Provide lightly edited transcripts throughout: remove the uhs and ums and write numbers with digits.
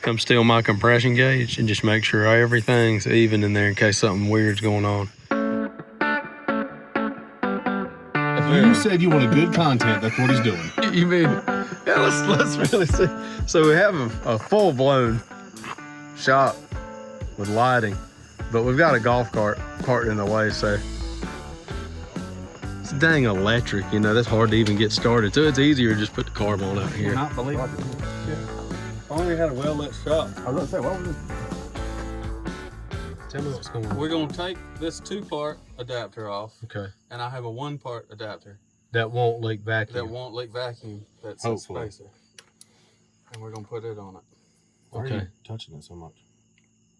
Just come steal my compression gauge and just make sure everything's even in there in case something weird's going on. You said you wanted good content. That's what he's doing. You mean, yeah, let's really see. So we have a full-blown shop with lighting, but we've got a golf cart parked in the way, so it's dang electric, you know, that's hard to even get started. So it's easier to just put the carb on out here. Not believe it. If only we had a well-lit shop. I was gonna say, what was this? Tell me what's going on. We're gonna take this 2-part adapter off. Okay. And I have a 1-part adapter. That won't leak vacuum. That won't leak vacuum. That's a spacer. And we're gonna put it on it. Why are you touching it so much?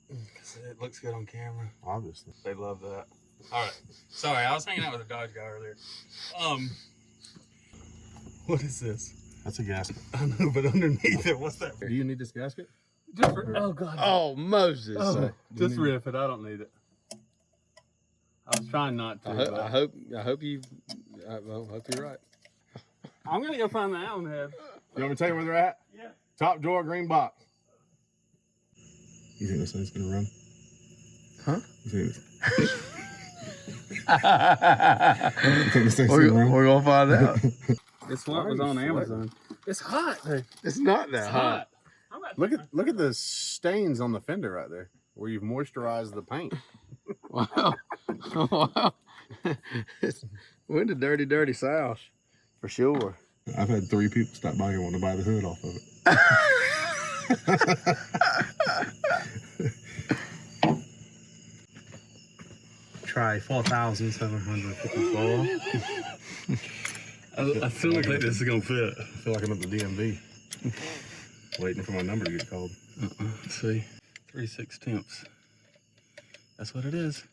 Because it looks good on camera. Obviously. They love that. All right. Sorry, I was hanging out with a Dodge guy earlier. What is this? That's a gasket. I know, but underneath it, what's that? Do you need this gasket? Just for, oh God. Oh, Moses. Just riff it. I don't need it. I was trying not to. I hope you're right. I'm gonna go find the Allen head. You want me to tell you where they're at? Yeah. Top drawer, green box. You think this thing's gonna run? Huh? You think this thing's gonna run? We're gonna find out. This one was on Amazon. It's hot. Hey. It's not that hot. Look at the stains on the fender right there, where you've moisturized the paint. Wow. Wow. We're in the dirty, dirty South, for sure. I've had 3 people stop by and want to buy the hood off of it. Try 4,754. I feel like this is gonna fit. I feel like I'm at the DMV, waiting for my number to get called. Let's see, 3/16. That's what it is.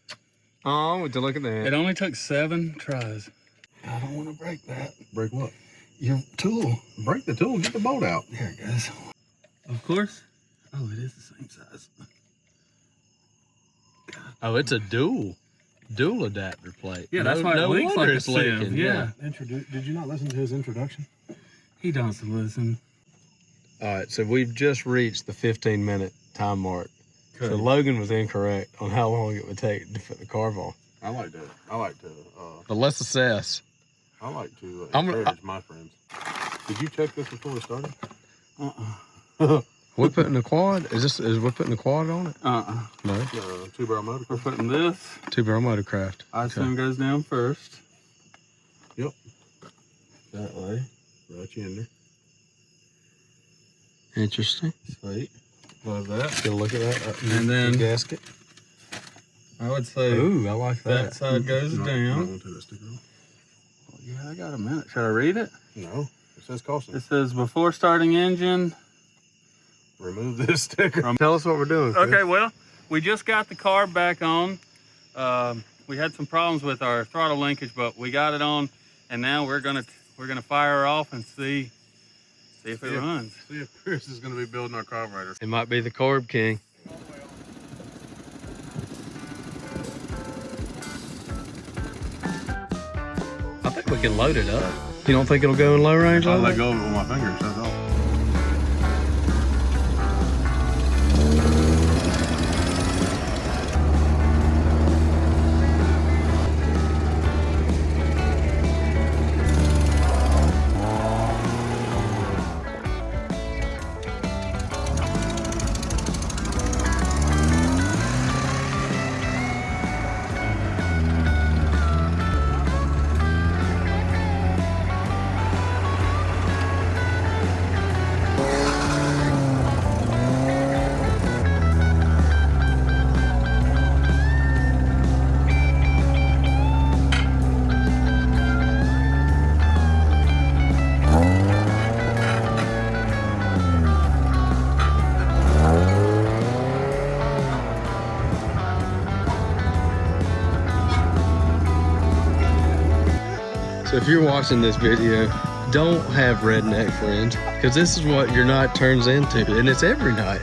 Oh, would you look at that? It only took 7 tries. I don't want to break that. Break what? Your tool. Break the tool. Get the bolt out. There it goes. Of course. Oh, it is the same size. Oh, it's a dual adapter plate. Yeah, that's why it leaks like a sieve. Yeah. Did you not listen to his introduction? He doesn't listen. All right, so we've just reached the 15-minute time mark. So Logan was incorrect on how long it would take to put the carb on. I like to But let's assess. encourage my friends. Did you check this before we started? We're putting the quad. Is we putting the quad on it? No. 2-barrel motor. We're putting this. 2-barrel motorcraft. ISO goes down first. Yep. That way. Right you in there. Interesting. Sweet. Love that. Get a look at that. And then the gasket. I would say Ooh, I like that that. side goes You down. might want to take that sticker off. Yeah, I got a minute. Should I read it? No. It says caution. It says before starting engine. Remove this sticker. Tell us what we're doing. Chris. Okay, well, we just got the carb back on. We had some problems with our throttle linkage, but we got it on, and now we're gonna fire her off and see if it runs. See if Chris is gonna be building our carburetor. It might be the Carb King. I think we can load it up. You don't think it'll go in low range? I'll like let that? go of it with my fingers. That's all. So if you're watching this video, don't have redneck friends, because this is what your night turns into, and it's every night.